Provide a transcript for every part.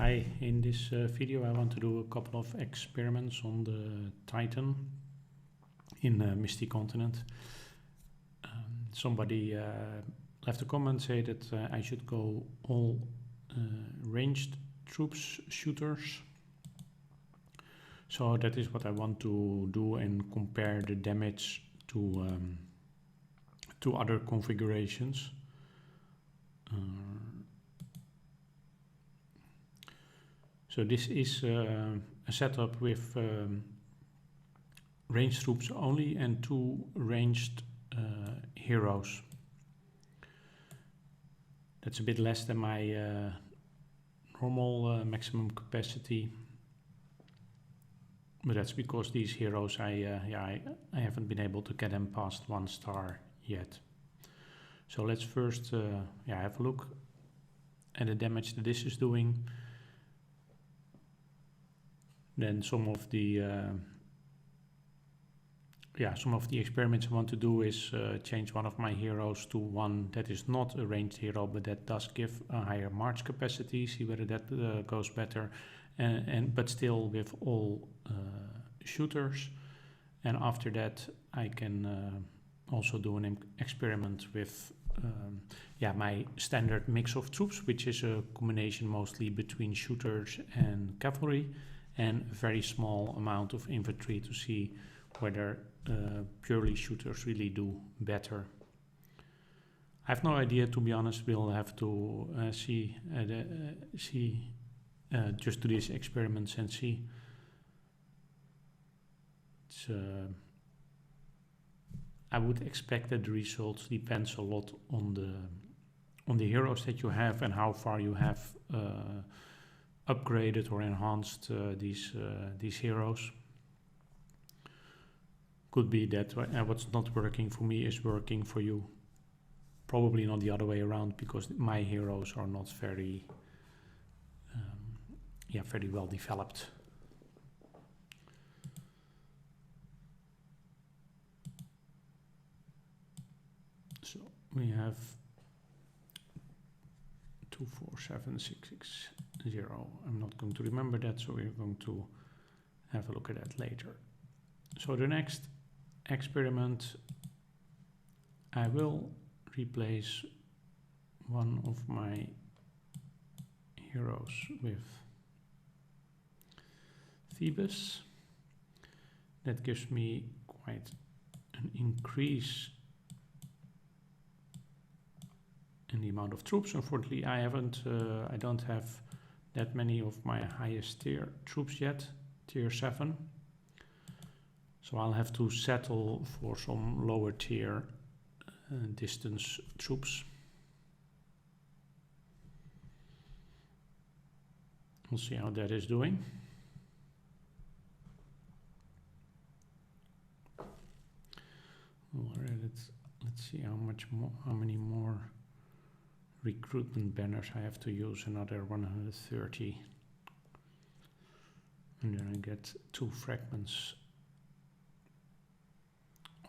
Hi, in this video I want to do a couple of experiments on the Titan in Misty continent. Somebody left a comment say that I should go all ranged troops shooters. So that is what I want to do and compare the damage to other configurations. So this is a setup with ranged troops only and 2 ranged heroes. That's a bit less than my normal maximum capacity, but that's because these heroes I haven't been able to get them past 1 star yet. So let's first have a look at the damage that this is doing. Then some of the experiments I want to do is change one of my heroes to one that is not a ranged hero, but that does give a higher march capacity. See whether that goes better, but still with all shooters. And after that, I can also do an experiment with my standard mix of troops, which is a combination mostly between shooters and cavalry, and a very small amount of infantry to see whether purely shooters really do better. I have no idea, to be honest. We'll have to just do these experiments and see. I would expect that the results depends a lot on the heroes that you have and how far you have upgraded or enhanced these heroes. Could be that what's not working for me is working for you. Probably not the other way around, because my heroes are not very very well developed. So we have 247660. I'm not going to remember that, so we're going to have a look at that later. So the next experiment, I will replace one of my heroes with Phoebus. That gives me quite an increase in the amount of troops. Unfortunately, I don't have that many of my highest tier troops yet, tier 7. So I'll have to settle for some lower tier distance troops. We'll see how that is doing. Let's see how many more recruitment banners I have to use. Another 130, and then I get 2 fragments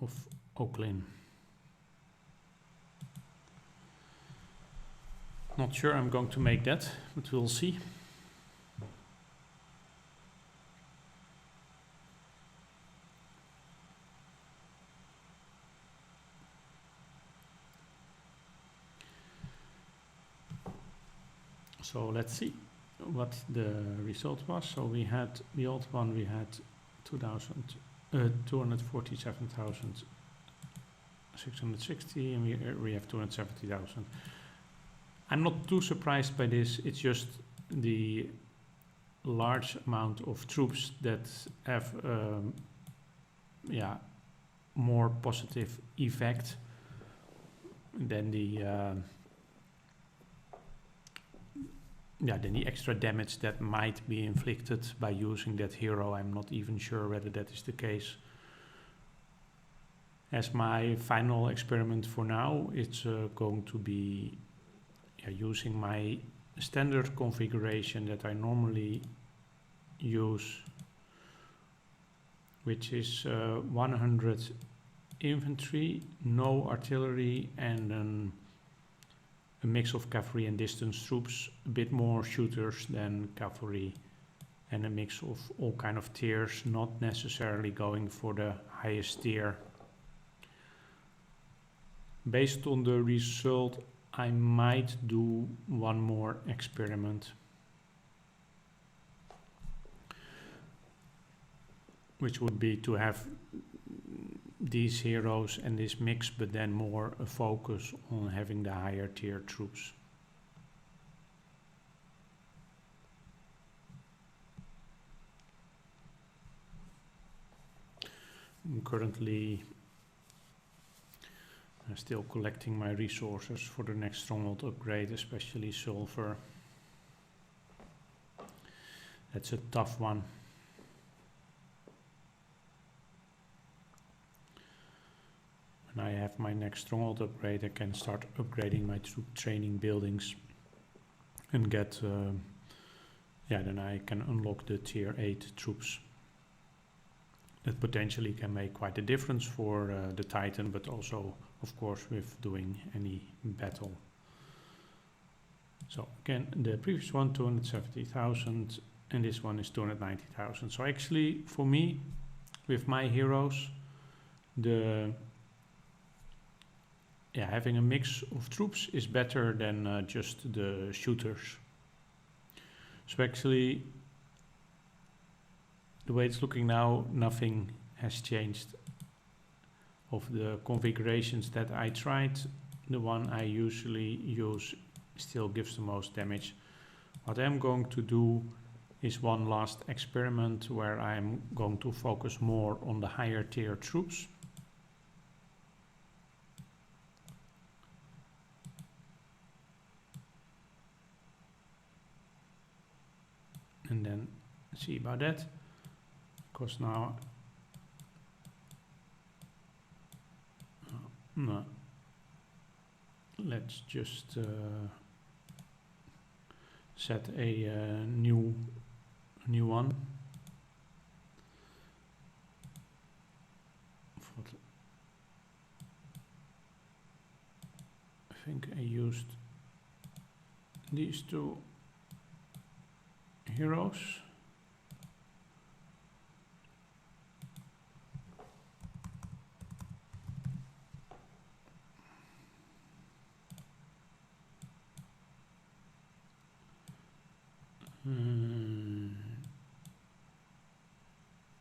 of Oaklin. Not sure I'm going to make that, but we'll see. So let's see what the result was. So we had the old one, we had 247,660, and we have 270,000. I'm not too surprised by this. It's just the large amount of troops that have more positive effect than the extra damage that might be inflicted by using that hero. I'm not even sure whether that is the case. As my final experiment for now, it's going to be using my standard configuration that I normally use, which is 100 infantry, no artillery, and a a mix of cavalry and distance troops, a bit more shooters than cavalry, and a mix of all kind of tiers, not necessarily going for the highest tier. Based on the result, I might do one more experiment, which would be to have these heroes and this mix, but then more a focus on having the higher tier troops. I'm currently still collecting my resources for the next stronghold upgrade, especially sulfur. That's a tough one. When I have my next stronghold upgrade, I can start upgrading my troop training buildings and get, then I can unlock the tier 8 troops. That potentially can make quite a difference for the Titan, but also, of course, with doing any battle. So again, the previous one 270,000 and this one is 290,000. So actually, for me, with my heroes, having a mix of troops is better than just the shooters. So actually, the way it's looking now, nothing has changed of the configurations that I tried. The one I usually use still gives the most damage. What I'm going to do is one last experiment where I'm going to focus more on the higher tier troops. And then see about that. Because now let's just set a new one. I think I used these two heroes.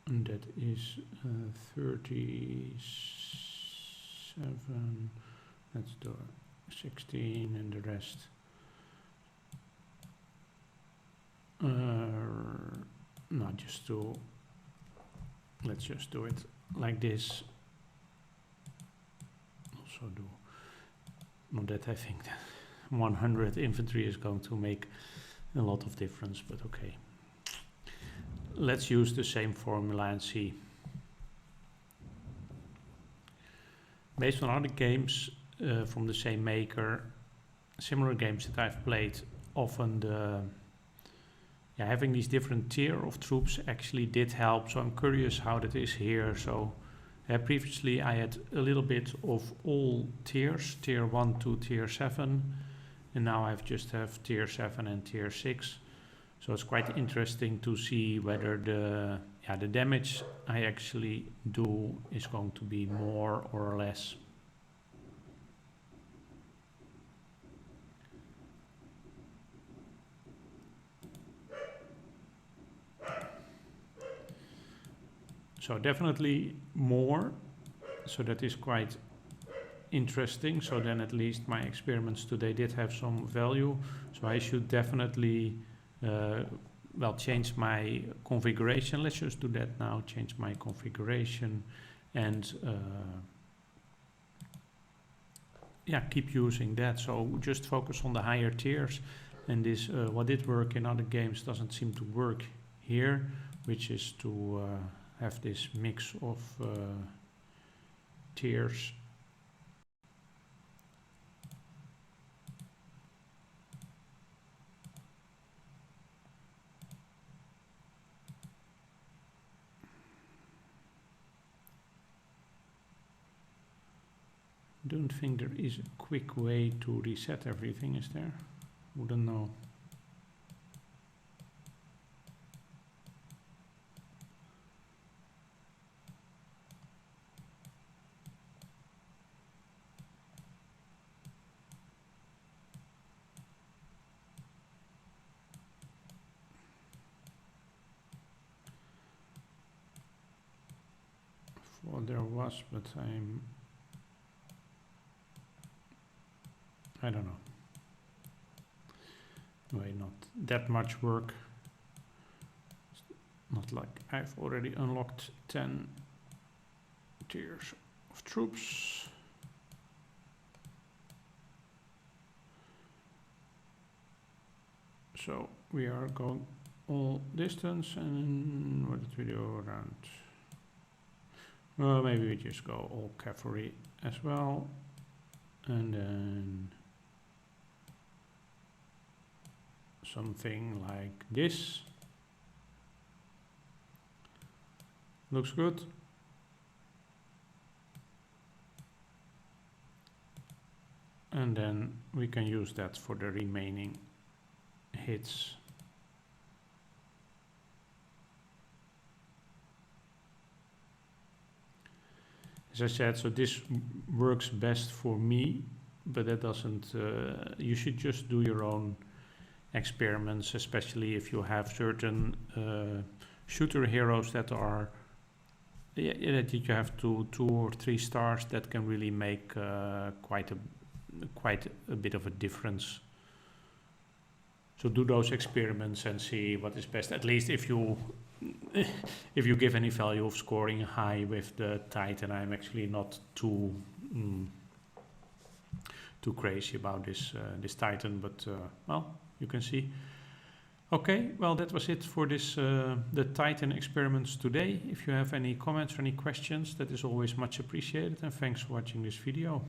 And that is 37. Let's do 16 and the rest. Let's just do it like this. Also do, not that I think that 100 infantry is going to make a lot of difference, but okay. Let's use the same formula and see. Based on other games from the same maker, similar games that I've played, often having these different tier of troops actually did help. So I'm curious how that is here. So previously I had a little bit of all tiers, tier 1 to tier 7, and now I just have tier 7 and tier 6. So it's quite interesting to see whether the damage I actually do is going to be more or less. So definitely more, so that is quite interesting. So then at least my experiments today did have some value. So I should definitely change my configuration. Let's just do that now, change my configuration and keep using that. So just focus on the higher tiers, and this what did work in other games doesn't seem to work here, which is to have this mix of tiers. don't think there is a quick way to reset everything, is there? Wouldn't know. Well, there was, but I don't know. Anyway, not that much work. Not like I've already unlocked 10 tiers of troops. So we are going all distance, and what did we do around? Well, maybe we just go all cavalry as well, and then something like this. Looks good. And then we can use that for the remaining hits. As I said, so this works best for me, but that doesn't, you should just do your own experiments, especially if you have certain shooter heroes that are, that you have 2 or 3 stars that can really make quite a bit of a difference. So do those experiments and see what is best. At least if you give any value of scoring high with the Titan, I'm actually not too crazy about this Titan, but well, you can see. Okay, well, that was it for this the Titan experiments today. If you have any comments or any questions, that is always much appreciated, and thanks for watching this video.